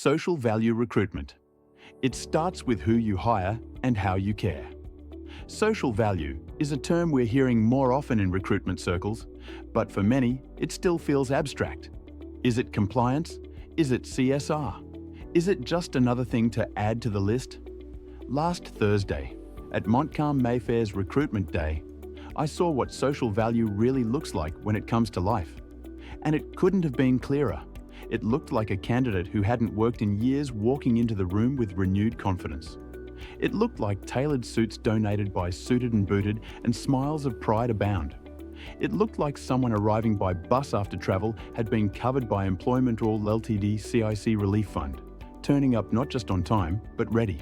Social value recruitment. It starts with who you hire and how you care. Social value is a term we're hearing more often in recruitment circles, but for many, it still feels abstract. Is it compliance? Is it CSR? Is it just another thing to add to the list? Last Thursday, at Montcalm Mayfair's Recruitment Day, I saw what social value really looks like when it comes to life. And it couldn't have been clearer. It looked like a candidate who hadn't worked in years walking into the room with renewed confidence. It looked like tailored suits donated by Suited and Booted and smiles of pride abound. It looked like someone arriving by bus after travel had been covered by Employment4ALL Ltd CIC Relief Fund, turning up not just on time, but ready.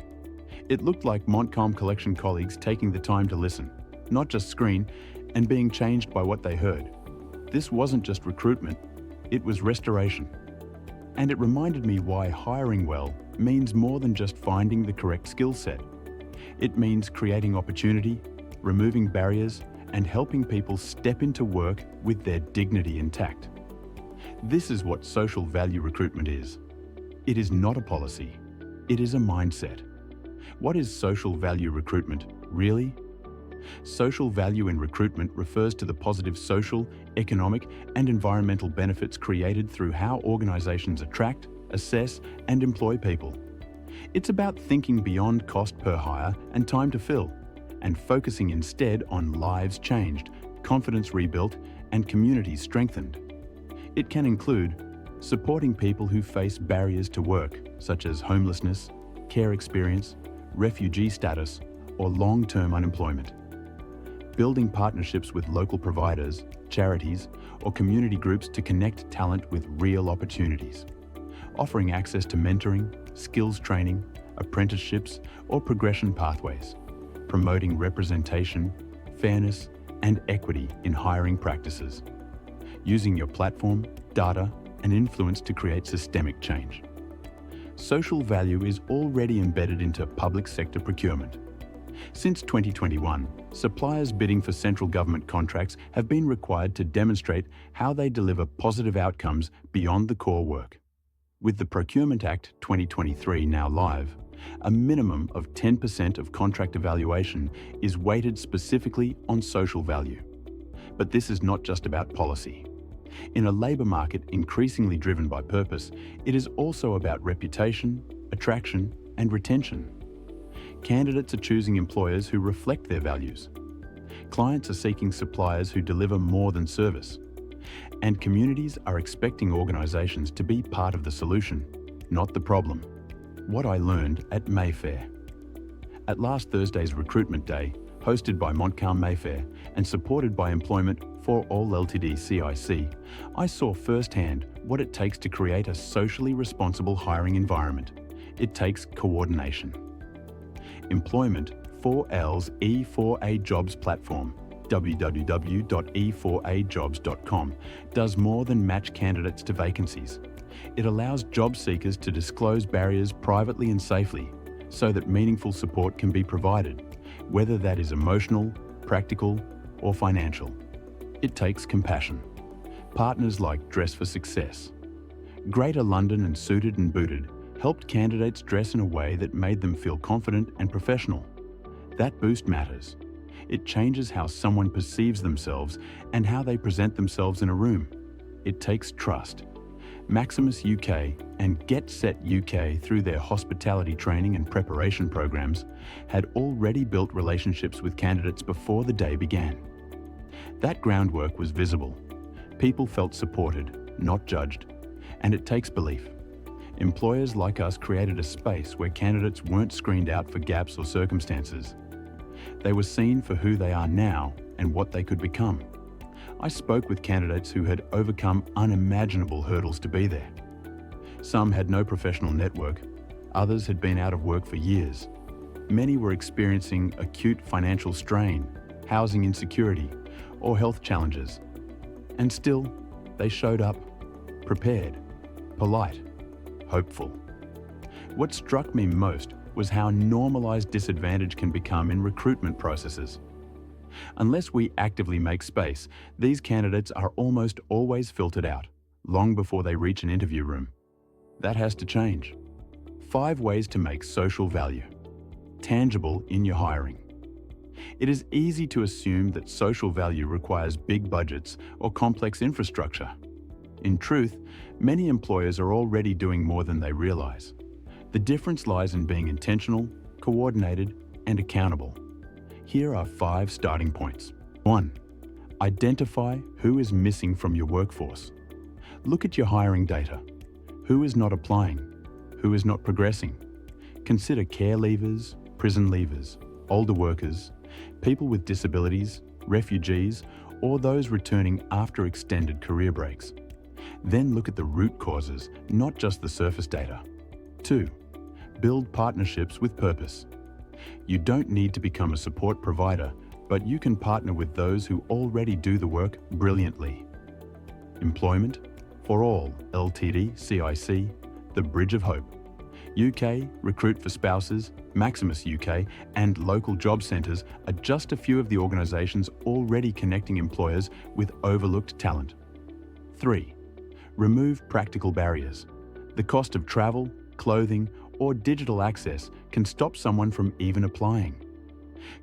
It looked like Montcalm Collection colleagues taking the time to listen, not just screen, and being changed by what they heard. This wasn't just recruitment, it was restoration. And it reminded me why hiring well means more than just finding the correct skill set. It means creating opportunity, removing barriers, and helping people step into work with their dignity intact. This is what social value recruitment is. It is not a policy, it is a mindset. What is social value recruitment, really? Social value in recruitment refers to the positive social, economic, and environmental benefits created through how organizations attract, assess, and employ people. It's about thinking beyond cost per hire and time to fill, and focusing instead on lives changed, confidence rebuilt, and communities strengthened. It can include supporting people who face barriers to work, such as homelessness, care experience, refugee status, or long-term unemployment. Building partnerships with local providers, charities, or community groups to connect talent with real opportunities. Offering access to mentoring, skills training, apprenticeships, or progression pathways. Promoting representation, fairness, and equity in hiring practices. Using your platform, data, and influence to create systemic change. Social value is already embedded into public sector procurement. Since 2021, suppliers bidding for central government contracts have been required to demonstrate how they deliver positive outcomes beyond the core work. With the Procurement Act 2023 now live, a minimum of 10% of contract evaluation is weighted specifically on social value. But this is not just about policy. In a labour market increasingly driven by purpose, it is also about reputation, attraction, and retention. Candidates are choosing employers who reflect their values. Clients are seeking suppliers who deliver more than service. And communities are expecting organisations to be part of the solution, not the problem. What I learned at Mayfair. At last Thursday's Recruitment Day, hosted by Montcalm Mayfair and supported by Employment4ALL Ltd CIC, I saw firsthand what it takes to create a socially responsible hiring environment. It takes coordination. Employment4ALL's 𝗤𝙂 Jobs platform, www.𝗤𝙂jobs.com, does more than match candidates to vacancies. It allows job seekers to disclose barriers privately and safely, so that meaningful support can be provided, whether that is emotional, practical, or financial. It takes compassion. Partners like Dress for Success. Greater London and Suited and Booted helped candidates dress in a way that made them feel confident and professional. That boost matters. It changes how someone perceives themselves and how they present themselves in a room. It takes trust. Maximus UK and 𝗥𝗲𝗰𝗍 UK, through their hospitality training and preparation programs, had already built relationships with candidates before the day began. That groundwork was visible. People felt supported, not judged. And it takes belief. Employers like us created a space where candidates weren't screened out for gaps or circumstances. They were seen for who they are now and what they could become. I spoke with candidates who had overcome unimaginable hurdles to be there. Some had no professional network, others had been out of work for years. Many were experiencing acute financial strain, housing insecurity, or health challenges. And still, they showed up, prepared, polite, hopeful. What struck me most was how normalized disadvantage can become in recruitment processes. Unless we actively make space, these candidates are almost always filtered out, long before they reach an interview room. That has to change. 5 ways to make social value tangible in your hiring. It is easy to assume that social value requires big budgets or complex infrastructure. In truth, many employers are already doing more than they realize. The difference lies in being intentional, coordinated, and accountable. Here are 5 starting points. 1. Identify who is missing from your workforce. Look at your hiring data. Who is not applying? Who is not progressing? Consider care leavers, prison leavers, older workers, people with disabilities, refugees, or those returning after extended career breaks. Then look at the root causes, not just the surface data. 2. Build partnerships with purpose. You don't need to become a support provider, but you can partner with those who already do the work brilliantly. Employment4ALL Ltd CIC, the Bridge of Hope. UK, Recruit for Spouses, Maximus UK, and local job centres are just a few of the organisations already connecting employers with overlooked talent. 3. Remove practical barriers. The cost of travel, clothing, or digital access can stop someone from even applying.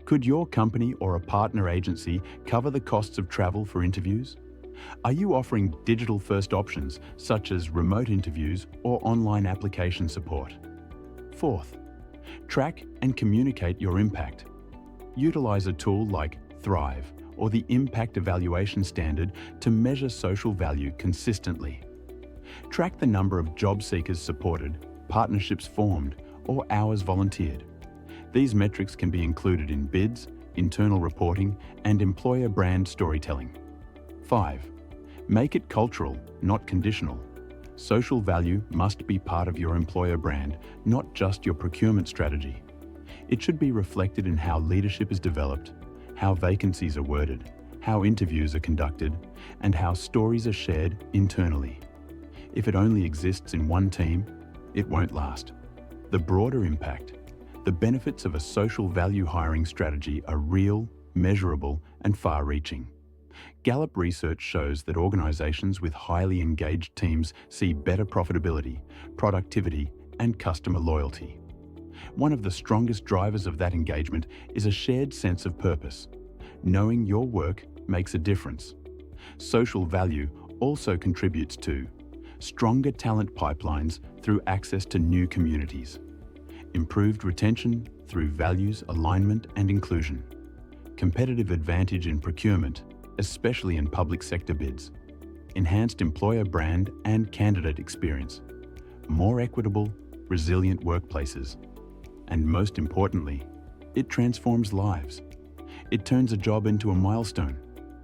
Could your company or a partner agency cover the costs of travel for interviews? Are you offering digital-first options such as remote interviews or online application support? 4th, track and communicate your impact. Utilize a tool like Thrive or the Impact Evaluation Standard to measure social value consistently. Track the number of job seekers supported, partnerships formed, or hours volunteered. These metrics can be included in bids, internal reporting, and employer brand storytelling. 5. Make it cultural, not conditional. Social value must be part of your employer brand, not just your procurement strategy. It should be reflected in how leadership is developed, how vacancies are worded, how interviews are conducted, and how stories are shared internally. If it only exists in one team, it won't last. The broader impact, the benefits of a social value hiring strategy are real, measurable, and far-reaching. Gallup research shows that organisations with highly engaged teams see better profitability, productivity, and customer loyalty. One of the strongest drivers of that engagement is a shared sense of purpose. Knowing your work makes a difference. Social value also contributes to stronger talent pipelines through access to new communities, improved retention through values, alignment, and inclusion, competitive advantage in procurement, especially in public sector bids, enhanced employer brand and candidate experience, more equitable, resilient workplaces, and most importantly, it transforms lives. It turns a job into a milestone.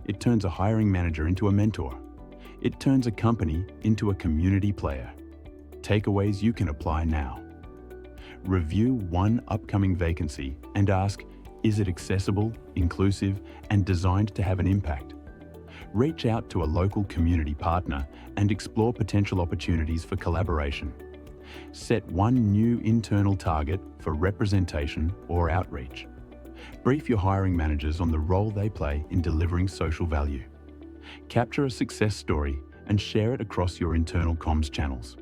It turns a hiring manager into a mentor. It turns a company into a community player. Takeaways you can apply now. Review one upcoming vacancy and ask, is it accessible, inclusive, and designed to have an impact? Reach out to a local community partner and explore potential opportunities for collaboration. Set one new internal target for representation or outreach. Brief your hiring managers on the role they play in delivering social value. Capture a success story and share it across your internal comms channels.